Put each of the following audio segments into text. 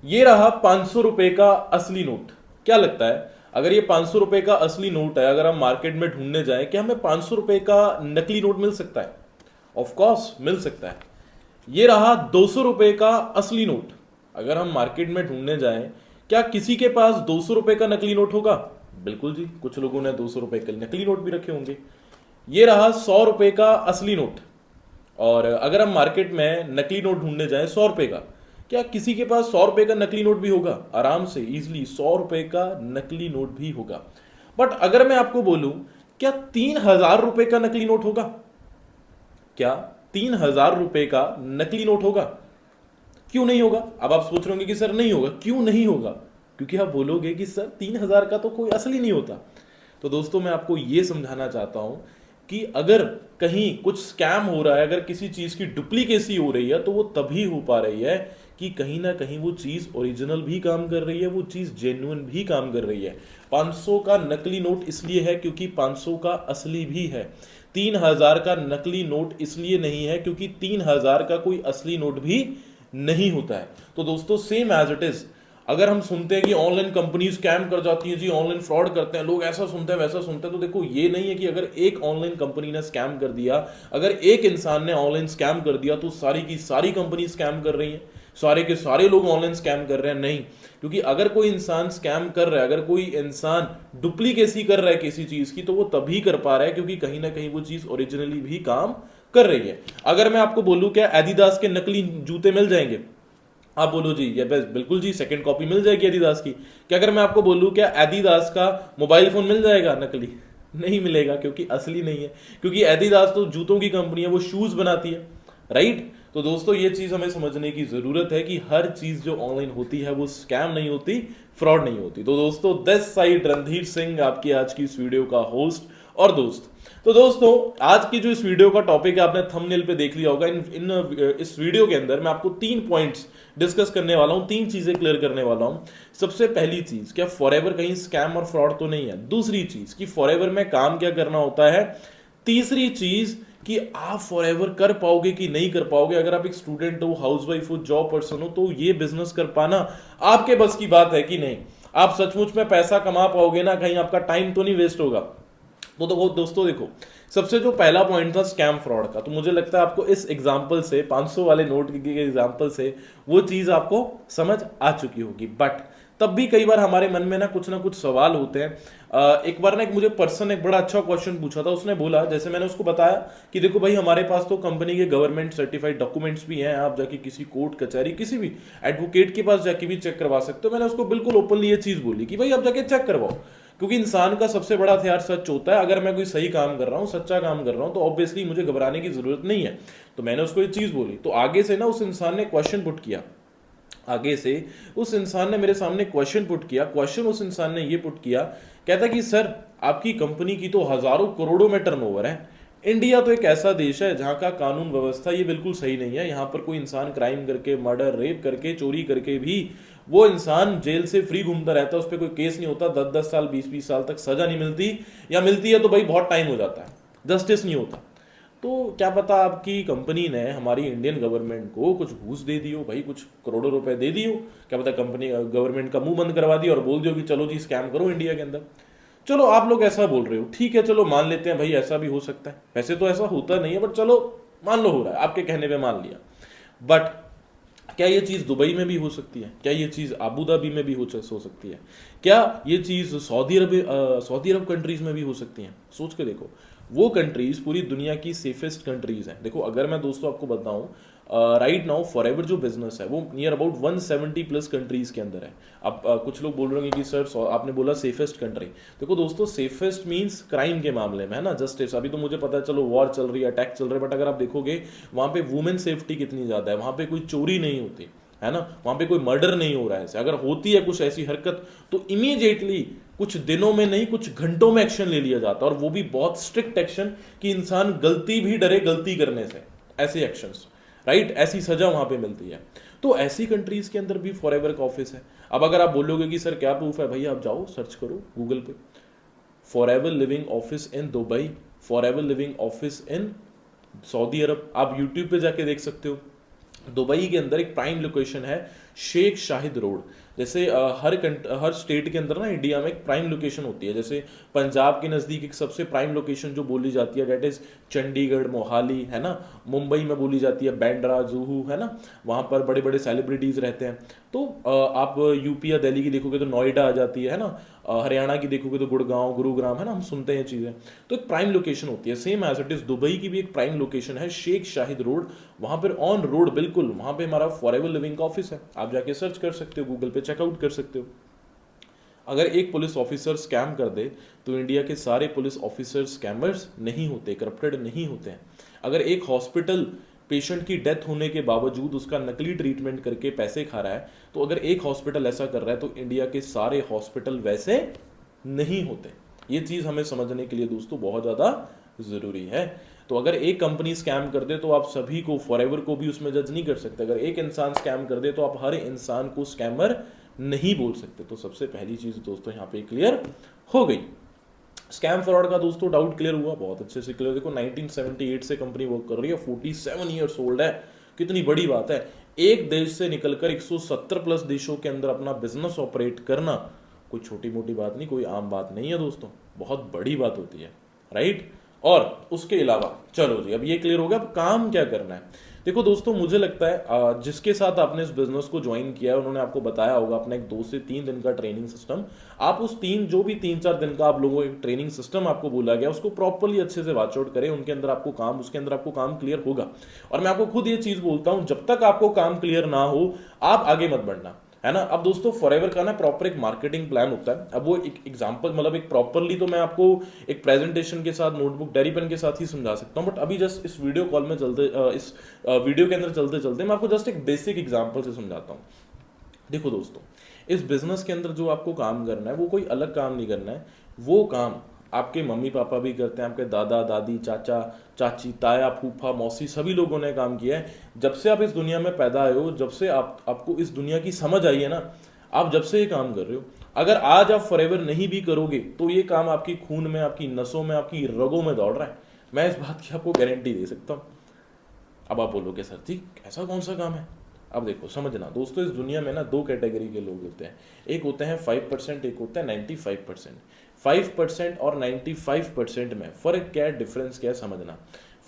ये रहा 500 रुपए का असली नोट। क्या लगता है, अगर ये 500 रुपए का असली नोट है, अगर हम मार्केट में ढूंढने जाएं, क्या हमें 500 रुपए का नकली नोट मिल सकता है? ऑफ कोर्स मिल सकता है। ये रहा 200 रुपए का असली नोट। अगर हम मार्केट में ढूंढने जाएं, क्या किसी के पास 200 रुपए का नकली नोट होगा? बिल्कुल जी, कुछ लोगों ने 200 रुपए के नकली नोट भी रखे होंगे। ये रहा 100 रुपए का असली नोट। और अगर हम मार्केट में नकली नोट ढूंढने जाएं 100 रुपए का, क्या किसी के पास 100 रुपए का नकली नोट भी होगा? आराम से इजीली 100 रुपए का नकली नोट भी होगा। बट अगर मैं आपको बोलूं, क्या 3,000 रुपए का नकली नोट होगा? क्या 3,000 रुपए का नकली नोट होगा? क्यों नहीं होगा? अब आप सोच रहे होंगे कि सर नहीं होगा, क्यों नहीं होगा? क्योंकि आप बोलोगे कि सर 3,000 का तो कोई असली नहीं होता। तो दोस्तों मैं आपको यह समझाना चाहता हूं कि अगर कहीं कुछ स्कैम हो रहा है, अगर किसी चीज की डुप्लीकेसी हो रही है, तो वो तभी हो पा रही है कि कहीं ना कहीं वो चीज ओरिजिनल भी काम कर रही है, वो चीज जेन्युइन भी काम कर रही है। 500 का नकली नोट इसलिए है क्योंकि 500 का असली भी है। 3,000 का नकली नोट इसलिए नहीं है क्योंकि 3,000 का कोई असली नोट भी नहीं होता है। तो दोस्तों सेम एज इट इज, अगर हम सुनते हैं कि ऑनलाइन कंपनी स्कैम कर जाती है जी, ऑनलाइन फ्रॉड करते हैं लोग, ऐसा सुनते हैं वैसा सुनते हैं, तो देखो ये नहीं है कि अगर एक ऑनलाइन कंपनी ने स्कैम कर दिया, अगर एक इंसान ने ऑनलाइन स्कैम कर दिया तो सारी की सारी कंपनी स्कैम कर रही है, सारे के सारे लोग ऑनलाइन स्कैम कर रहे हैं। नहीं, क्योंकि अगर कोई इंसान स्कैम कर रहा है, अगर कोई इंसान डुप्लीकेसी कर रहा है किसी चीज की, तो वो तभी कर पा रहा है क्योंकि कहीं ना कहीं वो चीज ओरिजिनली भी काम कर रही है। अगर मैं आपको बोलूं क्या एडिडास के नकली जूते मिल जाएंगे? आप बोलो जी ये बस बिल्कुल जी, सेकंड कॉपी मिल जाएगी एडिडास की। क्या अगर मैं आपको बोलूं क्या एडिडास का मोबाइल फोन मिल जाएगा नकली? नहीं मिलेगा, क्योंकि असली नहीं है। क्योंकि एडिडास तो जूतों की कंपनी है, वो शूज बनाती है, राइट? तो दोस्तों ये चीज हमें समझने की जरूरत है कि हर चीज जो ऑनलाइन होती है वो स्कैम नहीं होती, फ्रॉड नहीं होती। तो दोस्तों दिस साइड रणधीर सिंह, आपकी आज की इस वीडियो का होस्ट और दोस्त। तो दोस्तों आज की जो इस वीडियो का टॉपिक है, आपने थंबनेल पे देख लिया होगा। इस वीडियो के अंदर मैं आपको 3 पॉइंट्स डिस्कस करने वाला हूं, 3 चीजें क्लियर करने वाला हूं। सबसे पहली चीज, क्या फॉरएवर कहीं स्कैम और फ्रॉड तो नहीं है? दूसरी चीज कि फॉरएवर में काम क्या करना होता है? तीसरी चीज कि आप फॉरएवर कर पाओगे कि नहीं कर पाओगे। अगर आप एक स्टूडेंट हो, हाउसवाइफ हो, जॉब पर्सन हो, तो ये बिजनेस कर पाना आपके बस की बात है कि नहीं? आप सचमुच में पैसा कमा पाओगे ना? कहीं आपका टाइम तो नहीं वेस्ट होगा? तो दोस्तों देखो, सबसे जो पहला पॉइंट था स्कैम फ्रॉड का, तो मुझे लगता है आपको इस एग्जांपल से, 500 वाले नोट के एग्जांपल से वो चीज आपको समझ आ चुकी होगी। बट तब भी कई बार हमारे मन में ना कुछ सवाल होते हैं। एक बार ना एक मुझे पर्सन एक बड़ा अच्छा क्वेश्चन पूछा था। उसने बोला, जैसे मैंने उसको बताया कि देखो भाई हमारे पास तो कंपनी के गवर्नमेंट सर्टिफाइड डॉक्यूमेंट्स भी हैं, आप जाके किसी कोर्ट कचहरी किसी भी एडवोकेट के पास जाके भी चेक करवा सकते हो। मैंने उसको बिल्कुल ओपनली ये चीज बोली कि भाई आप जाके चेक करवाओ, क्योंकि इंसान का सबसे बड़ा हथियार सच होता है। अगर मैं कोई सही काम कर रहा हूं, सच्चा काम कर रहा हूं, तो ऑब्वियसली मुझे घबराने की जरूरत नहीं है। तो मैंने उसको ये चीज बोली। तो आगे से ना उस इंसान ने क्वेश्चन पुट किया, आगे से उस इंसान ने मेरे सामने क्वेश्चन पुट किया। क्वेश्चन उस इंसान ने ये पुट किया, कहता कि सर आपकी कंपनी की तो हजारों करोड़ों में टर्नओवर है। इंडिया तो एक ऐसा देश है जहां का कानून व्यवस्था ये बिल्कुल सही नहीं है। यहां पर कोई इंसान क्राइम करके, मर्डर, रेप करके, चोरी करके भी वो इंसान जेल से फ्री घूमता रहता है, उस पर कोई केस नहीं होता, 10-10 साल, 20-20 साल तक सजा नहीं मिलती, या मिलती है तो भाई बहुत टाइम हो जाता है, जस्टिस नहीं होता। तो क्या पता आपकी कंपनी ने हमारी इंडियन गवर्नमेंट को कुछ घूस दे दियो भाई, कुछ करोड़ों रुपए दे दियो। क्या पता कंपनी गवर्नमेंट का मुंह बंद करवा दिया और बोल दियो कि चलो जी स्कैम करो इंडिया के अंदर। चलो आप लोग ऐसा बोल रहे हो, ठीक है, चलो मान लेते हैं भाई ऐसा भी हो सकता है। वैसे तो ऐसा होता नहीं है, बट चलो मान लो हो रहा है, आपके कहने पे मान लिया। बट क्या ये चीज दुबई में भी हो सकती है? क्या ये चीज अबू धाबी में भी हो सकती है? क्या ये चीज सऊदी अरब कंट्रीज में भी हो सकती है? सोच के देखो, वो कंट्रीज पूरी दुनिया की सेफेस्ट कंट्रीज हैं। देखो अगर मैं दोस्तों आपको बताऊं, राइट नाउ फॉरएवर जो बिजनेस है वो नियर अबाउट 170 प्लस कंट्रीज के अंदर है। अब कुछ लोग बोल रहे हैं कि सर आपने बोला सेफेस्ट कंट्री। देखो दोस्तों, सेफेस्ट मींस क्राइम के मामले में है ना, जस्टिस। अभी तो मुझे पता है चलो वॉर चल रही है, अटैक चल रहा है, बट अगर आप देखोगे वहां पे वुमेन सेफ्टी कितनी ज्यादा है, वहां पे कोई चोरी नहीं होती है ना, वहां पे कोई मर्डर नहीं हो रहा है। अगर होती है कुछ ऐसी हरकत तो इमीडिएटली कुछ दिनों में नहीं कुछ घंटों में एक्शन ले लिया जाता है, और वो भी बहुत स्ट्रिक्ट एक्शन कि इंसान गलती भी डरे गलती करने से, ऐसे एक्शंस, राइट? ऐसी सजा वहां पे मिलती है। तो ऐसी कंट्रीज के अंदर भी फॉरएवर का ऑफिस है। अब अगर आप बोलोगे कि सर क्या प्रूफ है, भैया आप जाओ सर्च करो गूगल पे, forever living office in Dubai, forever living office in Saudi Arabia. आप यूट्यूब पे जाके देख सकते हो। दुबई के अंदर एक प्राइम लोकेशन है शेख शाहिद रोड, जैसे हर स्टेट के अंदर ना इंडिया में एक प्राइम लोकेशन होती है। जैसे पंजाब के नज़दीक एक सबसे प्राइम लोकेशन जो बोली जाती है डेट इज़ चंडीगढ़, मोहाली, है ना। मुंबई में बोली जाती है बैंड्रा, जुहू, है ना। वहाँ पर बड़े बड़े सेलिब्रिटीज़ रहते हैं। तो आप यूपी या दिल्ली की देखोगे तो नोएडा आ जाती है ना। हरियाणा की देखोगे तो गुड़गांव, गुरुग्राम, है ना। हम सुनते हैं चीज़ें। तो एक प्राइम लोकेशन होती है। Same as it is Dubai की भी एक प्राइम लोकेशन है, शेख शाहिद रोड। वहाँ पर ऑन रोड बिल्कुल वहाँ पे हमारा फॉरएवर लिविंग का ऑफिस है। आप जाके सर्च कर सकते हो, गूगल पे चेकआउट कर सकते हो। अगर एक पुलिस ऑफिसर स्कैम कर दे तो इंडिया के सारे पुलिस ऑफिसर स्कैमर्स नहीं होते, करप्टेड नहीं होते हैं। अगर एक हॉस्पिटल पेशेंट की डेथ होने के बावजूद उसका नकली ट्रीटमेंट करके पैसे खा रहा है, तो अगर एक हॉस्पिटल ऐसा कर रहा है तो इंडिया के सारे हॉस्पिटल वैसे नहीं होते। ये चीज़ हमें समझने के लिए दोस्तों बहुत ज़्यादा ज़रूरी है। तो अगर एक कंपनी स्कैम कर दे तो आप सभी को, फॉरएवर को भी उसमें जज नहीं कर सकते। अगर एक इंसान स्कैम कर दे तो आप हर इंसान को स्कैमर नहीं बोल सकते। तो सबसे पहली चीज़ दोस्तों यहाँ पे क्लियर हो गई। स्कैम फ्रॉड का दोस्तों डाउट क्लियर हुआ, बहुत अच्छे से क्लियर। देखो 1978 से कंपनी वर्क कर रही है, 47 ईयर्स ओल्ड है। कितनी बड़ी बात है। एक देश से निकलकर 170 प्लस देशों के अंदर अपना बिजनेस ऑपरेट करना कोई छोटी मोटी बात नहीं, कोई आम बात नहीं है दोस्तों, बहुत बड़ी बात होती है, राइट। और उसके अलावा चलो जी, अब ये क्लियर हो गया, अब काम क्या करना है। देखो दोस्तों, मुझे लगता है जिसके साथ आपने इस बिजनेस को ज्वाइन किया है उन्होंने आपको बताया होगा अपना एक 2 से 3 दिन का ट्रेनिंग सिस्टम। आप उस 3-4 दिन का आप लोगों को एक ट्रेनिंग सिस्टम आपको बोला गया, उसको प्रॉपर्ली अच्छे से वॉच आउट करें। उसके अंदर आपको काम क्लियर होगा। और मैं आपको खुद ये चीज बोलता हूं, जब तक आपको काम क्लियर ना हो आप आगे मत बढ़ना, है ना। अब दोस्तों फॉरएवर का ना प्रॉपर एक मार्केटिंग प्लान होता है। अब वो एक एग्जांपल, मतलब एक प्रॉपरली तो मैं आपको एक प्रेजेंटेशन के साथ, नोटबुक, डायरी पेन के साथ ही समझा सकता हूं, बट अभी जस्ट इस वीडियो कॉल में इस वीडियो के अंदर चलते चलते मैं आपको जस्ट एक बेसिक एग्जांपल से समझाता हूं। देखो दोस्तों, इस बिजनेस के अंदर जो आपको काम करना है वो कोई अलग काम नहीं करना है। वो काम आपके मम्मी पापा भी करते हैं, आपके दादा दादी, चाचा चाची, ताया, फूफा, मौसी, सभी लोगों ने काम किया है। जब से आप इस दुनिया में पैदा आए हो, जब से आपको इस दुनिया की समझ आई है ना, आप जब से ये काम कर रहे हो। अगर आज आप फॉरएवर नहीं भी करोगे तो ये काम आपकी खून में, आपकी नसों में, आपकी रगों में दौड़ रहा है। मैं इस बात की आपको गारंटी दे सकता हूँ। अब आप बोलोगे सर जी ऐसा कौन सा काम है। अब देखो समझना दोस्तों, इस दुनिया में ना 2 कैटेगरी के लोग होते हैं। एक होते हैं 5%, एक होता है 95%। 5% और 95% में फ़र्क क्या है, डिफरेंस क्या है, समझना।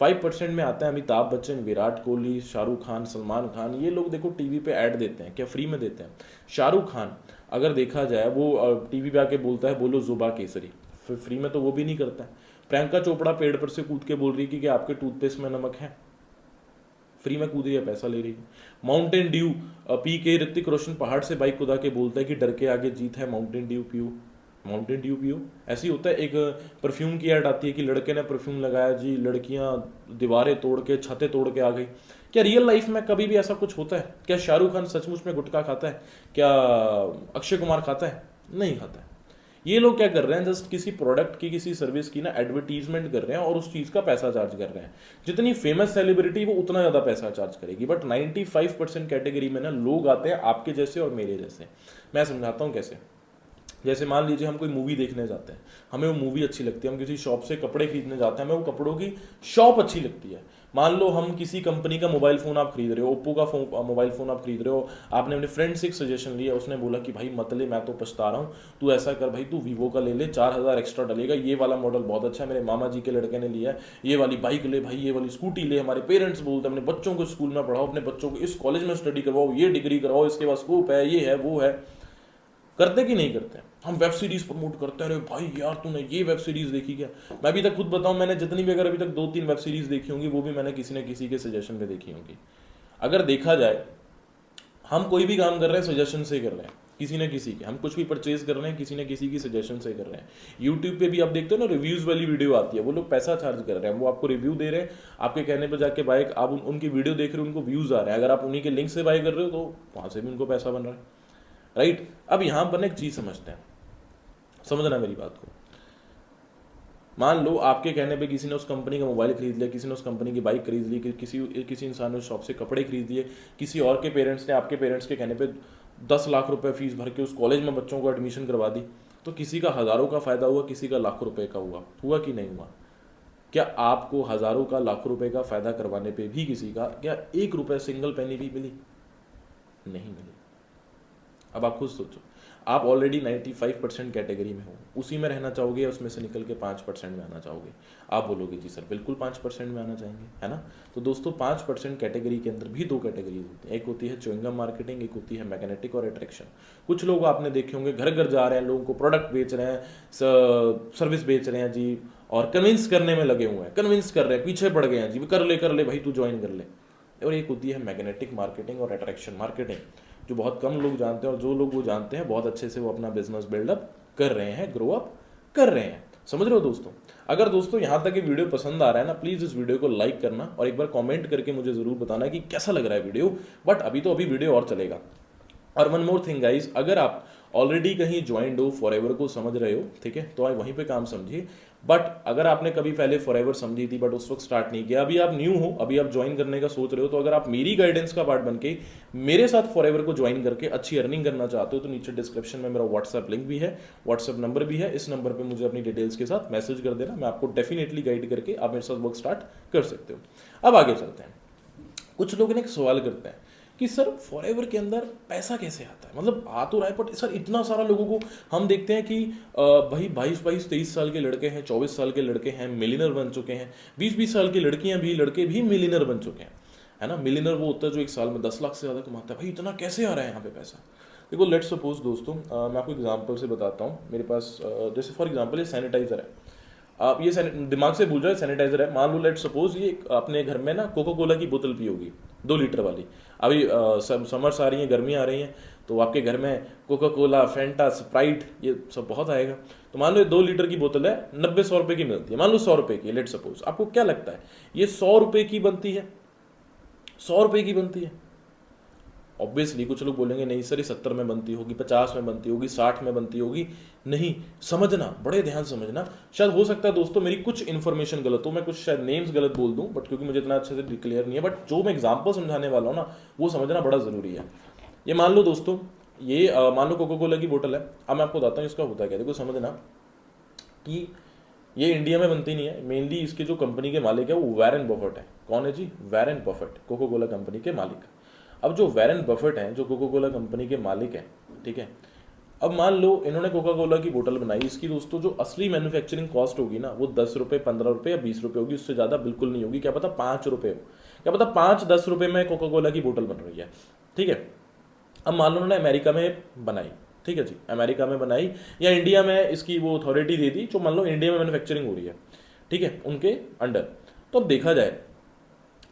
5% में आता है अमिताभ बच्चन, विराट कोहली, शाहरुख खान, सलमान खान। ये लोग देखो टीवी पे ऐड देते हैं, क्या फ्री में देते हैं। शाहरुख खान अगर देखा जाए वो टीवी पे आके बोलता है बोलो जुबा केसरी, फ्री में तो वो भी नहीं करता है। प्रियंका चोपड़ा पेड़ पर से कूद के बोल रही है कि आपके टूथपेस्ट में नमक है, फ्री में कूद रही है, पैसा ले रही है। माउंटेन ड्यू पी के ऋतिक रोशन पहाड़ से बाइक कुदा के बोलता है कि डर के आगे जीत है, माउंटेन ड्यू पियो, माउंटेन ड्यू पियो। ऐसे ही होता है। एक परफ्यूम की ऐड आती है कि लड़के ने परफ्यूम लगाया जी, लड़कियां दीवारें तोड़ के, छतें तोड़ के आ गई। क्या रियल लाइफ में कभी भी ऐसा कुछ होता है? क्या शाहरुख खान सचमुच में गुटखा खाता है? क्या अक्षय कुमार खाता है? नहीं खाता है। ये लोग क्या कर रहे हैं, जस्ट किसी प्रोडक्ट की, किसी सर्विस की ना एडवर्टीजमेंट कर रहे हैं और उस चीज का पैसा चार्ज कर रहे हैं। जितनी फेमस सेलिब्रिटी वो उतना ज्यादा पैसा चार्ज करेगी। बट 95% कैटेगरी में ना लोग आते हैं आपके जैसे और मेरे जैसे। मैं समझाता हूँ कैसे। जैसे मान लीजिए हम कोई मूवी देखने जाते हैं, हमें वो मूवी अच्छी लगती है। हम किसी शॉप से कपड़े खरीदने जाते हैं, हमें वो कपड़ों की शॉप अच्छी लगती है। मान लो हम किसी कंपनी का मोबाइल फोन आप खरीद रहे हो, ओप्पो का मोबाइल फोन आप खरीद रहे हो, आपने अपने फ्रेंड से एक सजेशन लिया, उसने बोला कि भाई मत ले, मैं तो पछता रहा हूँ, तू ऐसा कर भाई, तू वीवो का ले ले, 4000 एक्स्ट्रा डलेगा, ये वाला मॉडल बहुत अच्छा है, मेरे मामा जी के लड़के ने लिया है, ये वाली बाइक ले भाई, ये वाली स्कूटी ले। हमारे पेरेंट्स बोलते हैं अपने बच्चों को स्कूल में पढ़ाओ, अपने बच्चों को इस कॉलेज में स्टडी करवाओ, ये डिग्री करवाओ, इसके बाद स्कोप है, ये है वो है। करते कि नहीं करते? हम वेब सीरीज प्रमोट करते हैं, अरे भाई यार तूने ये वेब सीरीज देखी क्या। मैं अभी तक खुद बताऊं, मैंने जितनी भी अगर अभी तक 2-3 वेब सीरीज देखी होंगी वो भी मैंने किसी न किसी के सजेशन पे देखी होंगी। अगर देखा जाए, हम कोई भी काम कर रहे हैं सजेशन से कर रहे हैं, किसी न किसी के। हम कुछ भी परचेज कर रहे हैं किसी न किसी की सजेशन से कर रहे हैं। यूट्यूब पे भी आप देखते हो ना, रिव्यूज वाली वीडियो आती है, वो लोग पैसा चार्ज कर रहे हैं, वो आपको रिव्यू दे रहे हैं, आपके कहने पर जाके बाइक आप उनकी वीडियो देख रहे हो, उनको व्यूज आ रहे हैं। अगर आप उन्हीं के लिंक से बाय कर रहे हो तो वहां से भी उनको पैसा बन रहा है, राइट। अब यहां पर एक चीज समझते हैं, समझना मेरी बात को। मान लो आपके कहने पे किसी ने उस कंपनी का मोबाइल खरीद लिया, किसी ने उस कंपनी की बाइक खरीद ली, किसी इंसान ने उस शॉप से कपड़े खरीद लिए, किसी और के पेरेंट्स ने आपके पेरेंट्स के कहने पे 10 लाख रुपए फीस भर के उस कॉलेज में बच्चों को एडमिशन करवा दी। तो किसी का हज़ारों का फायदा हुआ, किसी का लाखों रुपए का हुआ कि नहीं हुआ? क्या आपको हज़ारों का, लाखों रुपए का फायदा करवाने पर भी किसी का क्या 1 रुपये सिंगल पेनी भी मिली? नहीं मिली। अब आप खुद सोचो, आप ऑलरेडी 95% कैटेगरी में हो, उसी में रहना चाहोगे या उसमें से निकल के 5% में आना चाहोगे? आप बोलोगे जी सर बिल्कुल 5% में आना चाहेंगे, है ना। तो दोस्तों 5% कैटेगरी के अंदर भी दो कैटेगरीज होती हैं, एक होती है च्युइंगम मार्केटिंग, एक होती है मैग्नेटिक और अट्रैक्शन। कुछ लोग आपने देखे होंगे घर घर जा रहे हैं, लोगों को प्रोडक्ट बेच रहे हैं, सर्विस बेच रहे हैं जी, और कन्विंस करने में लगे हुए हैं, कन्विंस कर रहे हैं, पीछे पड़ गए हैं जी, कर ले भाई तू ज्वाइन कर ले। और एक होती है मैग्नेटिक मार्केटिंग और अट्रैक्शन मार्केटिंग, जो बहुत कम लोग जानते हैं, और जो लोग वो जानते हैं बहुत अच्छे से वो अपना बिजनेस बिल्डअप कर रहे हैं, ग्रो अप कर रहे हैं। समझ रहे हो दोस्तों? अगर दोस्तों यहाँ तक ये वीडियो पसंद आ रहा है ना, प्लीज़ इस वीडियो को लाइक करना और एक बार कमेंट करके मुझे ज़रूर बताना कि कैसा लग रहा है वीडियो। बट अभी वीडियो और चलेगा। और वन मोर थिंग गाइज, अगर आप ऑलरेडी कहीं ज्वाइंड हो, फॉरएवर को समझ रहे हो, ठीक है, तो आप वहीं पे काम समझिए। बट अगर आपने कभी पहले फॉरएवर समझी थी बट उस वक्त स्टार्ट नहीं किया, अभी आप न्यू हो, अभी आप ज्वाइन करने का सोच रहे हो, तो अगर आप मेरी गाइडेंस का पार्ट बन के मेरे साथ फॉरएवर को ज्वाइन करके अच्छी अर्निंग करना चाहते हो, तो नीचे डिस्क्रिप्शन में मेरा व्हाट्सएप लिंक भी है, व्हाट्सएप नंबर भी है। इस नंबर पर मुझे अपनी डिटेल्स के साथ मैसेज कर देना, मैं आपको डेफिनेटली गाइड करके आप मेरे साथ वर्क स्टार्ट कर सकते हो। अब आगे चलते हैं। कुछ लोग एक सवाल करते हैं कि सर फॉरएवर के अंदर पैसा कैसे आता है, मतलब आ तो रहा है, बट सर इतना सारा लोगों को हम देखते हैं कि भाई 22-23 साल के लड़के हैं, 24 साल के लड़के हैं, मिलियनर बन चुके हैं, 20-20 साल की लड़कियां भी, लड़के भी मिलियनर बन चुके हैं, है ना। मिलियनर वो होता है जो एक साल में 10 लाख से ज़्यादा कमाता है। भाई इतना कैसे आ रहा है यहाँ पे पैसा? देखो लेट्स सपोज दोस्तों, मैं आपको एग्जाम्पल से बताता हूँ। मेरे पास जैसे फॉर एग्जाम्पल ये सैनिटाइजर है, आप ये दिमाग से भूल जाए सैनिटाइजर है, मान लो लेट सपोज ये अपने घर में ना कोको कोला की बोतल पी होगी 2 लीटर वाली। अभी समर्स आ रही हैं, गर्मियाँ आ रही हैं, तो आपके घर में कोका कोला, फेंटा, स्प्राइट ये सब बहुत आएगा। तो मान लो ये 2 लीटर की बोतल है, 90-100 रुपये की मिलती है, मान लो 100 रुपये की लेट सपोज। आपको क्या लगता है ये 100 रुपये की बनती है? 100 रुपये की बनती है? ऑब्वियसली कुछ लोग बोलेंगे नहीं सर ये 70 में बनती होगी, 50 में बनती होगी, 60 में बनती होगी। नहीं, समझना, बड़े ध्यान समझना। शायद हो सकता है दोस्तों मेरी कुछ इन्फॉर्मेशन गलत हो, मैं कुछ शायद नेम्स गलत बोल दूं, बट क्योंकि मुझे इतना अच्छे से क्लियर नहीं है, बट जो मैं एग्जाम्पल समझाने वाला हूँ ना वो समझना बड़ा ज़रूरी है। ये मान लो दोस्तों, ये मान लो कोको कोला की बोतल है। अब मैं आपको बताता हूँ इसका होता क्या। देखो समझना कि ये इंडिया में बनती नहीं है, मेनली इसके जो कंपनी के मालिक है वो वॉरेन बफेट है। कौन है जी? Warren Buffett, Coca Cola company के मालिक। अब जो वॉरेन बफेट हैं, जो कोका कोला कंपनी के मालिक हैं, ठीक है, अब मान लो इन्होंने कोका कोला की बोतल बनाई, इसकी दोस्तों जो असली मैन्युफैक्चरिंग कॉस्ट होगी ना वो 10 रुपये, 15 रुपये या 20 रुपये होगी, उससे ज़्यादा बिल्कुल नहीं होगी। क्या पता 5 रुपये हो, क्या पता 5-10 रुपये में कोका कोला की बोतल बन रही है, ठीक है। अब मान लो उन्होंने अमेरिका में बनाई, ठीक है जी, अमेरिका में बनाई, या इंडिया में इसकी वो अथॉरिटी दे दी जो मान लो इंडिया में मैन्युफैक्चरिंग हो रही है, ठीक है, उनके अंडर। तो अब देखा जाए,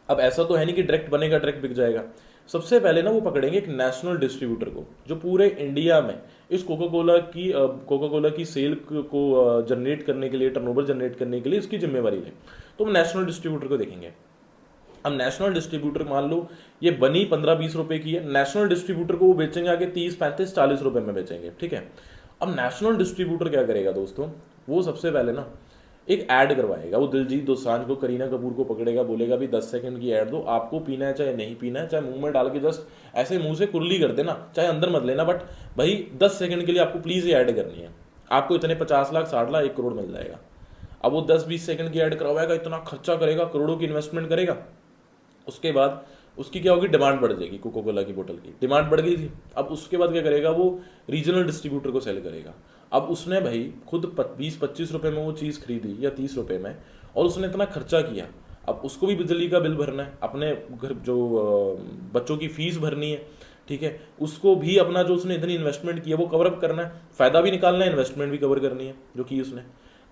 अब ऐसा तो है नहीं कि डायरेक्ट बनेगा डायरेक्ट बिक जाएगा। सबसे पहले ना वो पकड़ेंगे एक नेशनल डिस्ट्रीब्यूटर को, जो पूरे इंडिया में इस कोका कोला की सेल को जनरेट करने के लिए, टर्नओवर जनरेट करने के लिए इसकी जिम्मेवारी ले। तो हम नेशनल डिस्ट्रीब्यूटर को देखेंगे। अब नेशनल डिस्ट्रीब्यूटर मान लो ये बनी 15-20 रुपए की है, नेशनल डिस्ट्रीब्यूटर को वो बेचेंगे आगे 30-35-40 रुपए में बेचेंगे, ठीक है। अब नेशनल डिस्ट्रीब्यूटर क्या करेगा दोस्तों, वो सबसे पहले ना एक ऐड करवाएगा। वो दिलजीत दोसांझ को, करीना कपूर को पकड़ेगा, बोलेगा भी 10 सेकंड की ऐड दो, आपको पीना है चाहे नहीं पीना है, चाहे मुंह में डाल के जस्ट ऐसे मुंह से कुरली कर देना, चाहे अंदर मत लेना, बट भाई 10 सेकंड के लिए आपको प्लीज ये ऐड करनी है। आपको इतने 50 लाख, 60 लाख, 1 करोड़ मिल जाएगा। अब वो 10-20 सेकंड की ऐड करवाएगा, इतना खर्चा करेगा, करोड़ों की इन्वेस्टमेंट करेगा। उसके बाद उसकी क्या होगी, डिमांड बढ़ जाएगी, कोको कोला की बोतल की डिमांड बढ़ गई थी। अब उसके बाद क्या करेगा, वो रीजनल डिस्ट्रीब्यूटर को सेल करेगा। अब उसने भाई खुद 20-25 रुपये में वो चीज़ खरीदी या 30 रुपये में, और उसने इतना खर्चा किया। अब उसको भी बिजली का बिल भरना है, अपने घर जो बच्चों की फीस भरनी है, ठीक है, उसको भी अपना जो उसने इतनी इन्वेस्टमेंट की है वो कवर अप करना है, फ़ायदा भी निकालना है, इन्वेस्टमेंट भी कवर करनी है जो की उसने।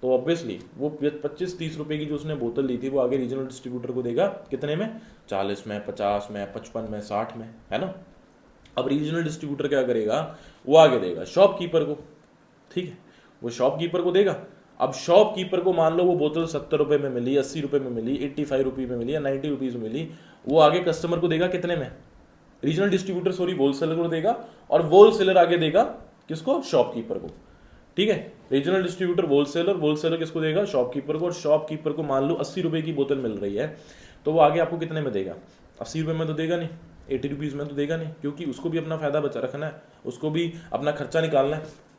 तो ऑब्वियसली वो 25-30 रुपये की जो उसने बोतल ली थी वो आगे रीजनल डिस्ट्रीब्यूटर को देगा कितने में, 40 में, 50 में, 55 में, 60 में, है ना। अब रीजनल डिस्ट्रीब्यूटर क्या करेगा, वो आगे देगा शॉपकीपर को, ठीक है, वो शॉपकीपर को देगा। अब शॉपकीपर को मान लो वो बोतल 70 रुपये में मिली, 80 रुपये में मिली, 85 रुपये में मिली या 90 रुपीज़ में मिली, वो आगे कस्टमर को देगा कितने में, रीजनल डिस्ट्रीब्यूटर सॉरी होलसेलर को देगा, और होलसेलर आगे देगा किसको, शॉपकीपर को, ठीक है। रीजनल डिस्ट्रीब्यूटर होलसेलर किसको देगा, शॉपकीपर को, और शॉपकीपर को मान लो 80 रुपये की बोतल मिल रही है, तो वो आगे आपको कितने में देगा, 80 रुपये में तो देगा नहीं, 80 रुपीज़ में तो देगा नहीं, क्योंकि उसको भी अपना फायदा बचा रखना है, उसको भी अपना खर्चा निकालना है।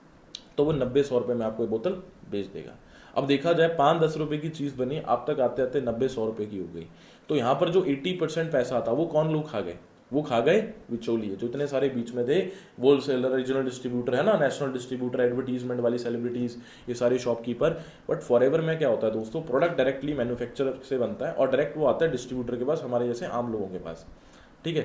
तो वो 90-100 रुपये में आपको बोतल बेच देगा। अब देखा जाए 5-10 रुपये की चीज़ बनी, आप तक आते आते 90-100 रुपये की हो गई। तो यहाँ पर जो 80% पैसा आता वो कौन लोग खा गए, वो खा गए बिचौलिए, जो इतने सारे बीच में थे, होलसेलर, रीजनल डिस्ट्रीब्यूटर है ना, नेशनल डिस्ट्रीब्यूटर, एडवर्टीजमेंट वाली सेलिब्रिटीज, ये सारे शॉपकीपर। बट फॉरएवर में क्या होता है दोस्तों, प्रोडक्ट डायरेक्टली मैन्युफैक्चरर से बनता है और डायरेक्ट वो आता है डिस्ट्रीब्यूटर के पास, हमारे जैसे आम लोगों के पास, ठीक है।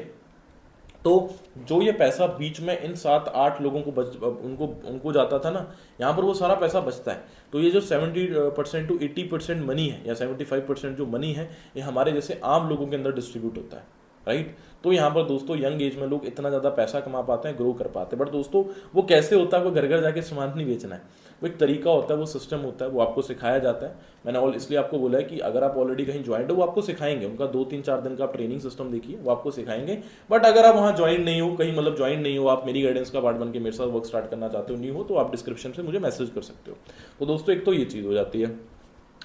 तो जो ये पैसा बीच में इन 7-8 लोगों को उनको जाता था ना, यहाँ पर वो सारा पैसा बचता है। तो ये जो 70% टू 80% मनी है या 75% जो मनी है, ये हमारे जैसे आम लोगों के अंदर डिस्ट्रीब्यूट होता है, राइट। तो यहाँ पर दोस्तों यंग एज में लोग इतना ज़्यादा पैसा कमा पाते हैं, ग्रो कर पाते हैं। बट दोस्तों वो कैसे होता है, वो घर घर जाके सामान नहीं बेचना है, वो एक तरीका होता है, वो सिस्टम होता है, वो आपको सिखाया जाता है। मैंने ऑल इसलिए आपको बोला है कि अगर आप ऑलरेडी कहीं ज्वाइंट हो, वो आपको सिखाएंगे, उनका 2-3-4 दिन का आप ट्रेनिंग सिस्टम देखिए, वो आपको सिखाएंगे। बट अगर आप वहाँ ज्वाइन नहीं हो, कहीं मतलब ज्वाइन नहीं हो, आप मेरी गाइडेंस का पार्ट बन के मेरे साथ वर्क स्टार्ट करना चाहते हो, नहीं हो, तो आप डिस्क्रिप्शन से मुझे मैसेज कर सकते हो। तो दोस्तों एक तो ये चीज़ हो जाती है।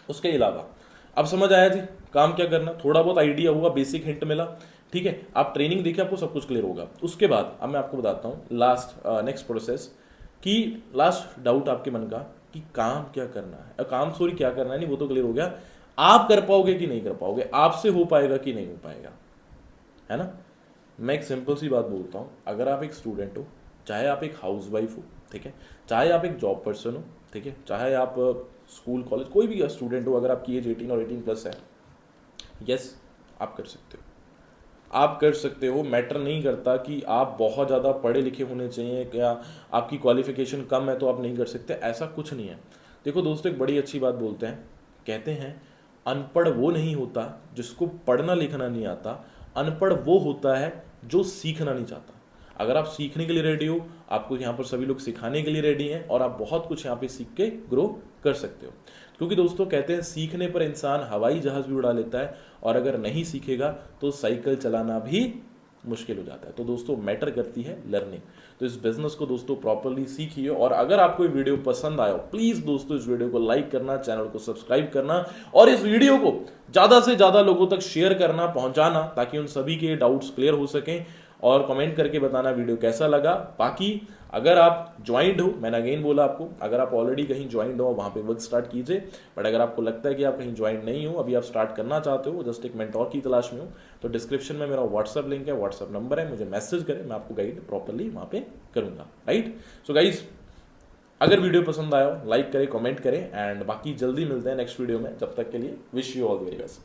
उसके अलावा अब समझ आया जी काम क्या करना, थोड़ा बहुत आइडिया हुआ, बेसिक हिंट मिला, ठीक है। आप ट्रेनिंग देखिए, आपको सब कुछ क्लियर होगा। उसके बाद अब मैं आपको बताता हूँ नेक्स्ट प्रोसेस, कि लास्ट डाउट आपके मन का कि काम क्या करना है, क्या करना है, नहीं वो तो क्लियर हो गया। आप कर पाओगे कि नहीं कर पाओगे, आपसे हो पाएगा कि नहीं हो पाएगा, है ना। मैं एक सिंपल सी बात बोलता हूँ, अगर आप एक स्टूडेंट हो, चाहे आप एक हाउसवाइफ हो, ठीक है, चाहे आप एक जॉब पर्सन हो, ठीक है, चाहे आप स्कूल कॉलेज कोई भी स्टूडेंट हो, अगर आपकी एज 18 और 18+ है, यस आप कर सकते हो, आप कर सकते हो। मैटर नहीं करता कि आप बहुत ज़्यादा पढ़े लिखे होने चाहिए, क्या आपकी क्वालिफिकेशन कम है तो आप नहीं कर सकते, ऐसा कुछ नहीं है। देखो दोस्तों एक बड़ी अच्छी बात बोलते हैं, कहते हैं अनपढ़ वो नहीं होता जिसको पढ़ना लिखना नहीं आता, अनपढ़ वो होता है जो सीखना नहीं चाहता। अगर आप सीखने के लिए रेडी हो, आपको यहाँ पर सभी लोग सिखाने के लिए रेडी हैं और आप बहुत कुछ यहाँ पे सीख के ग्रो कर सकते हो। क्योंकि दोस्तों कहते हैं सीखने पर इंसान हवाई जहाज भी उड़ा लेता है, और अगर नहीं सीखेगा तो साइकिल चलाना भी मुश्किल हो जाता है। तो दोस्तों मैटर करती है लर्निंग। तो इस बिजनेस को दोस्तों प्रॉपरली सीखिए, और अगर आपको ये वीडियो पसंद आया, प्लीज दोस्तों इस वीडियो को लाइक करना, चैनल को सब्सक्राइब करना, और इस वीडियो को ज्यादा से ज्यादा लोगों तक शेयर करना, पहुंचाना, ताकि उन सभी के डाउट्स क्लियर हो सकें। और कमेंट करके बताना वीडियो कैसा लगा। बाकी अगर आप ज्वाइंट हो, मैंने अगेन बोला आपको, अगर आप ऑलरेडी कहीं ज्वाइंट हो वहाँ पे वर्क स्टार्ट कीजिए। बट अगर आपको लगता है कि आप कहीं ज्वाइंट नहीं हो, अभी आप स्टार्ट करना चाहते हो, जस्ट एक मेंटोर की तलाश में हो, तो डिस्क्रिप्शन में मेरा व्हाट्सअप लिंक है, व्हाट्सअप नंबर है, मुझे मैसेज करें, मैं आपको गाइड प्रॉपरली वहाँ पे करूँगा, राइट। सो गाइज अगर वीडियो पसंद आया हो, लाइक करें, कमेंट करें, एंड बाकी जल्दी मिलते हैं नेक्स्ट वीडियो में। जब तक के लिए wish you all the very best.